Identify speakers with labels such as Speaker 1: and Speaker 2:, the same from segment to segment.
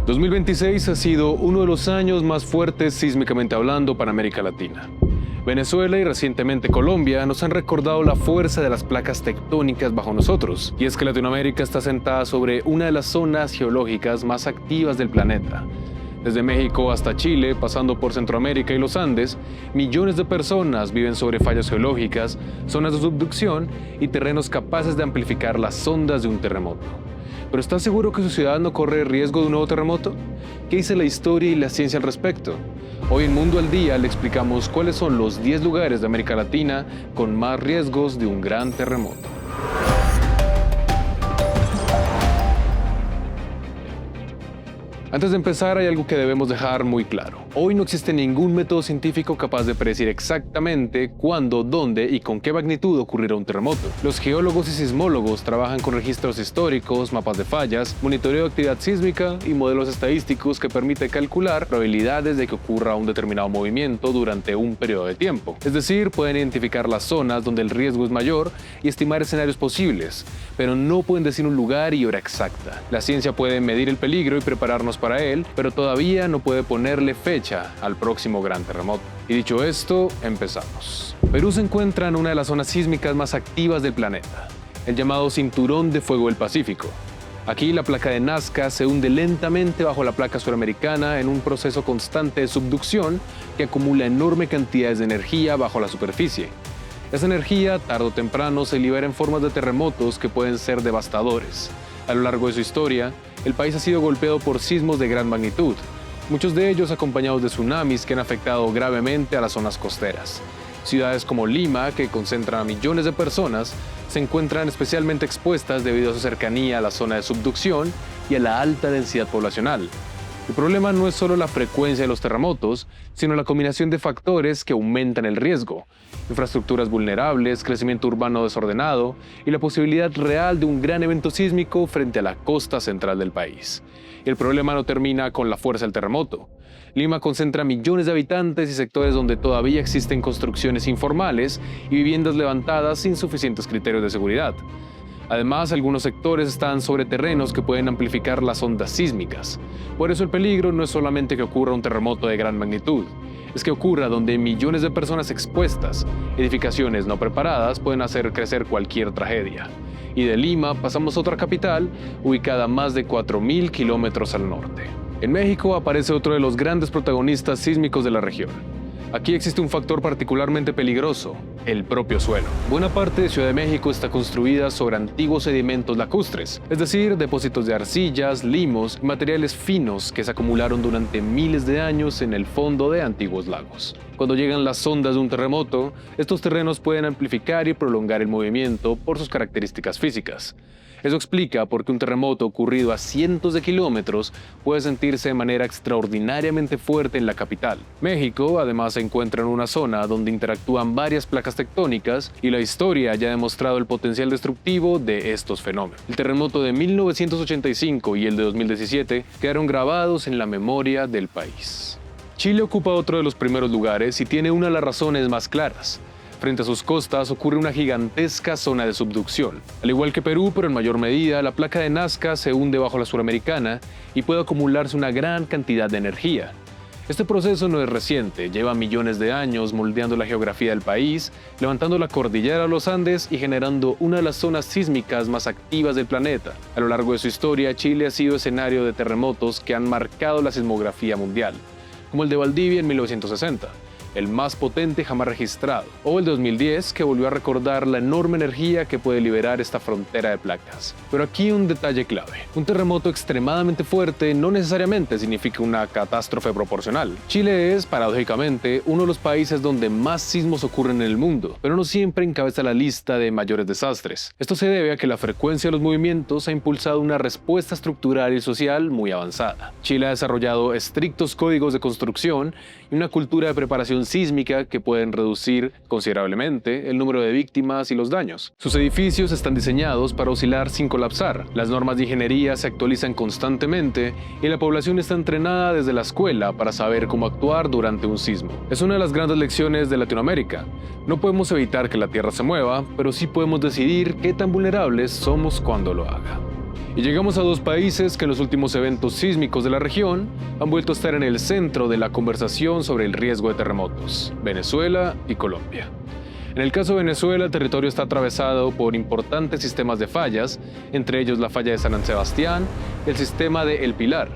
Speaker 1: 2026 ha sido uno de los años más fuertes sísmicamente hablando para América Latina. Venezuela y recientemente Colombia nos han recordado la fuerza de las placas tectónicas bajo nosotros. Y es que Latinoamérica está sentada sobre una de las zonas geológicas más activas del planeta. Desde México hasta Chile, pasando por Centroamérica y los Andes, millones de personas viven sobre fallas geológicas, zonas de subducción y terrenos capaces de amplificar las ondas de un terremoto. ¿Pero está seguro que su ciudad no corre riesgo de un nuevo terremoto? ¿Qué dice la historia y la ciencia al respecto? Hoy en Mundo al Día le explicamos cuáles son los 10 lugares de América Latina con más riesgos de un gran terremoto. Antes de empezar, hay algo que debemos dejar muy claro. Hoy no existe ningún método científico capaz de predecir exactamente cuándo, dónde y con qué magnitud ocurrirá un terremoto. Los geólogos y sismólogos trabajan con registros históricos, mapas de fallas, monitoreo de actividad sísmica y modelos estadísticos que permiten calcular probabilidades de que ocurra un determinado movimiento durante un periodo de tiempo. Es decir, pueden identificar las zonas donde el riesgo es mayor y estimar escenarios posibles, pero no pueden decir un lugar y hora exacta. La ciencia puede medir el peligro y prepararnos para él, pero todavía no puede ponerle fecha al próximo gran terremoto. Y dicho esto, empezamos. Perú se encuentra en una de las zonas sísmicas más activas del planeta, el llamado Cinturón de Fuego del Pacífico. Aquí la placa de Nazca se hunde lentamente bajo la placa suramericana en un proceso constante de subducción que acumula enorme cantidades de energía bajo la superficie. Esa energía, tarde o temprano, se libera en formas de terremotos que pueden ser devastadores. A lo largo de su historia, el país ha sido golpeado por sismos de gran magnitud, muchos de ellos acompañados de tsunamis que han afectado gravemente a las zonas costeras. Ciudades como Lima, que concentran a millones de personas, se encuentran especialmente expuestas debido a su cercanía a la zona de subducción y a la alta densidad poblacional. El problema no es solo la frecuencia de los terremotos, sino la combinación de factores que aumentan el riesgo: infraestructuras vulnerables, crecimiento urbano desordenado y la posibilidad real de un gran evento sísmico frente a la costa central del país. Y el problema no termina con la fuerza del terremoto. Lima concentra millones de habitantes y sectores donde todavía existen construcciones informales y viviendas levantadas sin suficientes criterios de seguridad. Además, algunos sectores están sobre terrenos que pueden amplificar las ondas sísmicas. Por eso el peligro no es solamente que ocurra un terremoto de gran magnitud, es que ocurra donde hay millones de personas expuestas. Edificaciones no preparadas pueden hacer crecer cualquier tragedia. Y de Lima pasamos a otra capital, ubicada a más de 4.000 kilómetros al norte. En México aparece otro de los grandes protagonistas sísmicos de la región. Aquí existe un factor particularmente peligroso: el propio suelo. Buena parte de Ciudad de México está construida sobre antiguos sedimentos lacustres, es decir, depósitos de arcillas, limos y materiales finos que se acumularon durante miles de años en el fondo de antiguos lagos. Cuando llegan las ondas de un terremoto, estos terrenos pueden amplificar y prolongar el movimiento por sus características físicas. Eso explica por qué un terremoto ocurrido a cientos de kilómetros puede sentirse de manera extraordinariamente fuerte en la capital. México, además, se encuentra en una zona donde interactúan varias placas tectónicas y la historia ya ha demostrado el potencial destructivo de estos fenómenos. El terremoto de 1985 y el de 2017 quedaron grabados en la memoria del país. Chile ocupa otro de los primeros lugares y tiene una de las razones más claras. Frente a sus costas ocurre una gigantesca zona de subducción. Al igual que Perú, pero en mayor medida, la placa de Nazca se hunde bajo la suramericana y puede acumularse una gran cantidad de energía. Este proceso no es reciente, lleva millones de años moldeando la geografía del país, levantando la cordillera de los Andes y generando una de las zonas sísmicas más activas del planeta. A lo largo de su historia, Chile ha sido escenario de terremotos que han marcado la sismografía mundial, como el de Valdivia en 1960. El más potente jamás registrado, o el 2010, que volvió a recordar la enorme energía que puede liberar esta frontera de placas. Pero aquí un detalle clave: un terremoto extremadamente fuerte no necesariamente significa una catástrofe proporcional. Chile es, paradójicamente, uno de los países donde más sismos ocurren en el mundo, pero no siempre encabeza la lista de mayores desastres. Esto se debe a que la frecuencia de los movimientos ha impulsado una respuesta estructural y social muy avanzada. Chile ha desarrollado estrictos códigos de construcción y una cultura de preparación sísmica que pueden reducir considerablemente el número de víctimas y los daños. Sus edificios están diseñados para oscilar sin colapsar, las normas de ingeniería se actualizan constantemente y la población está entrenada desde la escuela para saber cómo actuar durante un sismo. Es una de las grandes lecciones de Latinoamérica. No podemos evitar que la Tierra se mueva, pero sí podemos decidir qué tan vulnerables somos cuando lo haga. Y llegamos a dos países que en los últimos eventos sísmicos de la región han vuelto a estar en el centro de la conversación sobre el riesgo de terremotos: Venezuela y Colombia. En el caso de Venezuela, el territorio está atravesado por importantes sistemas de fallas, entre ellos la falla de San Sebastián y el sistema de El Pilar.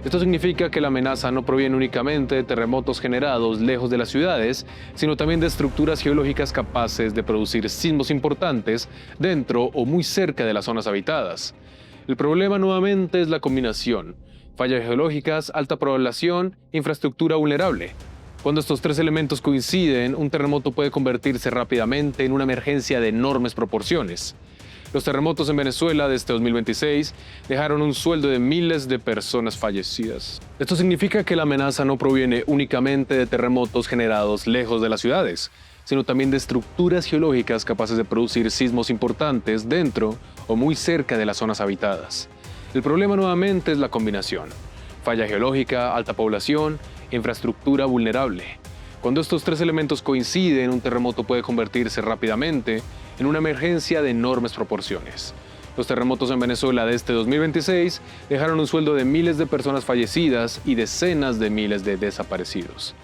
Speaker 1: Esto significa que la amenaza no proviene únicamente de terremotos generados lejos de las ciudades, sino también de estructuras geológicas capaces de producir sismos importantes dentro o muy cerca de las zonas habitadas. El problema nuevamente es la combinación: fallas geológicas, alta población, infraestructura vulnerable. Cuando estos tres elementos coinciden, un terremoto puede convertirse rápidamente en una emergencia de enormes proporciones. Los terremotos en Venezuela de este 2026 dejaron un saldo de miles de personas fallecidas. Esto significa que la amenaza no proviene únicamente de terremotos generados lejos de las ciudades, sino también de estructuras geológicas capaces de producir sismos importantes dentro o muy cerca de las zonas habitadas. El problema nuevamente es la combinación: falla geológica, alta población, infraestructura vulnerable. Cuando estos tres elementos coinciden, un terremoto puede convertirse rápidamente en una emergencia de enormes proporciones. Los terremotos en Venezuela de este 2026 dejaron un saldo de miles de personas fallecidas y decenas de miles de desaparecidos.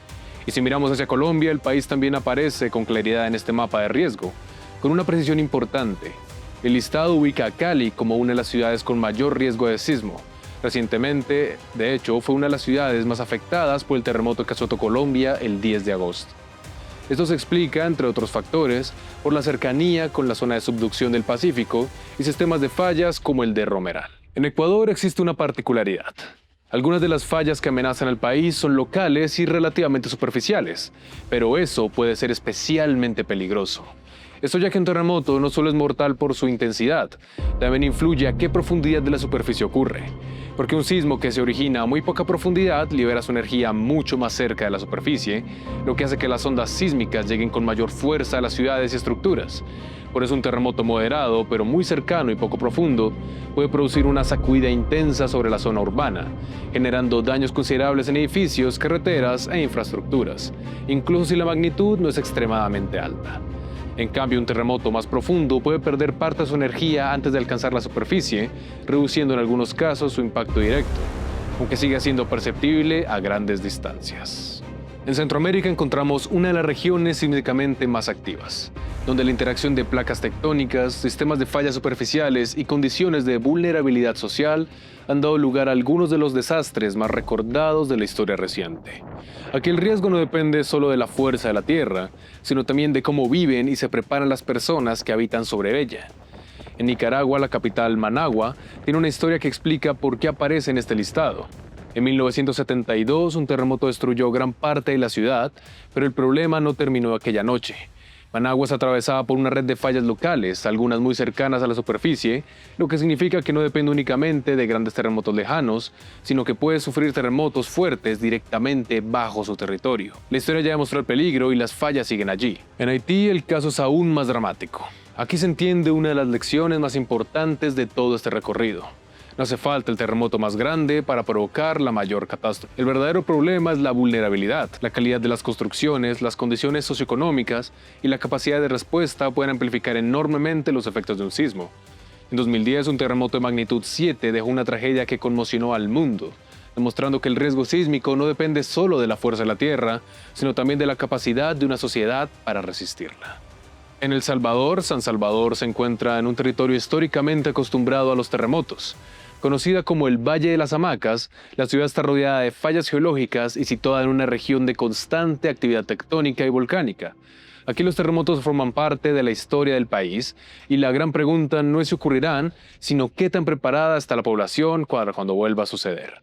Speaker 1: Y si miramos hacia Colombia, el país también aparece con claridad en este mapa de riesgo, con una precisión importante. El listado ubica a Cali como una de las ciudades con mayor riesgo de sismo. Recientemente, de hecho, fue una de las ciudades más afectadas por el terremoto que azotó Colombia el 10 de agosto. Esto se explica, entre otros factores, por la cercanía con la zona de subducción del Pacífico y sistemas de fallas como el de Romeral. En Ecuador existe una particularidad. Algunas de las fallas que amenazan al país son locales y relativamente superficiales, pero eso puede ser especialmente peligroso. Esto ya que un terremoto no solo es mortal por su intensidad, también influye a qué profundidad de la superficie ocurre, porque un sismo que se origina a muy poca profundidad libera su energía mucho más cerca de la superficie, lo que hace que las ondas sísmicas lleguen con mayor fuerza a las ciudades y estructuras. Por eso un terremoto moderado, pero muy cercano y poco profundo, puede producir una sacudida intensa sobre la zona urbana, generando daños considerables en edificios, carreteras e infraestructuras, incluso si la magnitud no es extremadamente alta. En cambio, un terremoto más profundo puede perder parte de su energía antes de alcanzar la superficie, reduciendo en algunos casos su impacto directo, aunque siga siendo perceptible a grandes distancias. En Centroamérica encontramos una de las regiones sísmicamente más activas, donde la interacción de placas tectónicas, sistemas de fallas superficiales y condiciones de vulnerabilidad social han dado lugar a algunos de los desastres más recordados de la historia reciente. Aquí el riesgo no depende solo de la fuerza de la tierra, sino también de cómo viven y se preparan las personas que habitan sobre ella. En Nicaragua, la capital Managua tiene una historia que explica por qué aparece en este listado. En 1972, un terremoto destruyó gran parte de la ciudad, pero el problema no terminó aquella noche. Managua es atravesada por una red de fallas locales, algunas muy cercanas a la superficie, lo que significa que no depende únicamente de grandes terremotos lejanos, sino que puede sufrir terremotos fuertes directamente bajo su territorio. La historia ya demostró el peligro y las fallas siguen allí. En Haití el caso es aún más dramático. Aquí se entiende una de las lecciones más importantes de todo este recorrido. No hace falta el terremoto más grande para provocar la mayor catástrofe. El verdadero problema es la vulnerabilidad. La calidad de las construcciones, las condiciones socioeconómicas y la capacidad de respuesta pueden amplificar enormemente los efectos de un sismo. En 2010, un terremoto de magnitud 7 dejó una tragedia que conmocionó al mundo, demostrando que el riesgo sísmico no depende solo de la fuerza de la Tierra, sino también de la capacidad de una sociedad para resistirla. En El Salvador, San Salvador se encuentra en un territorio históricamente acostumbrado a los terremotos. Conocida como el Valle de las Hamacas, la ciudad está rodeada de fallas geológicas y situada en una región de constante actividad tectónica y volcánica. Aquí los terremotos forman parte de la historia del país y la gran pregunta no es si ocurrirán, sino qué tan preparada está la población cuando vuelva a suceder.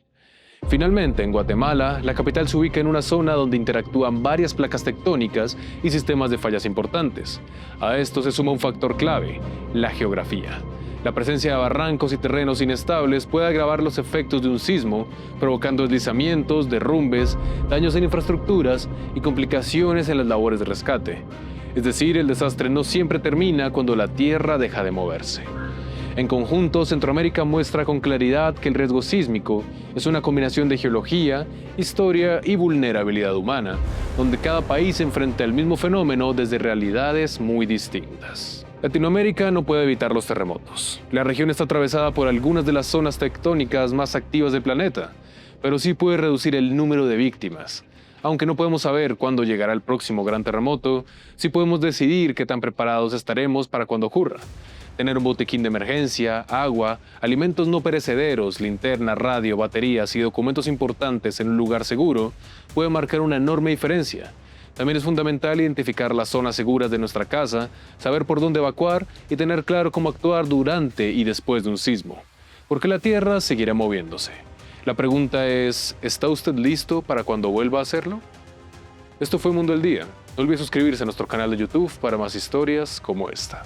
Speaker 1: Finalmente, en Guatemala, la capital se ubica en una zona donde interactúan varias placas tectónicas y sistemas de fallas importantes. A esto se suma un factor clave: la geografía. La presencia de barrancos y terrenos inestables puede agravar los efectos de un sismo, provocando deslizamientos, derrumbes, daños en infraestructuras y complicaciones en las labores de rescate. Es decir, el desastre no siempre termina cuando la tierra deja de moverse. En conjunto, Centroamérica muestra con claridad que el riesgo sísmico es una combinación de geología, historia y vulnerabilidad humana, donde cada país enfrenta el mismo fenómeno desde realidades muy distintas. Latinoamérica no puede evitar los terremotos. La región está atravesada por algunas de las zonas tectónicas más activas del planeta, pero sí puede reducir el número de víctimas. Aunque no podemos saber cuándo llegará el próximo gran terremoto, sí podemos decidir qué tan preparados estaremos para cuando ocurra. Tener un botiquín de emergencia, agua, alimentos no perecederos, linterna, radio, baterías y documentos importantes en un lugar seguro puede marcar una enorme diferencia. También es fundamental identificar las zonas seguras de nuestra casa, saber por dónde evacuar y tener claro cómo actuar durante y después de un sismo, porque la Tierra seguirá moviéndose. La pregunta es, ¿está usted listo para cuando vuelva a hacerlo? Esto fue Mundo al Día. No olvide suscribirse a nuestro canal de YouTube para más historias como esta.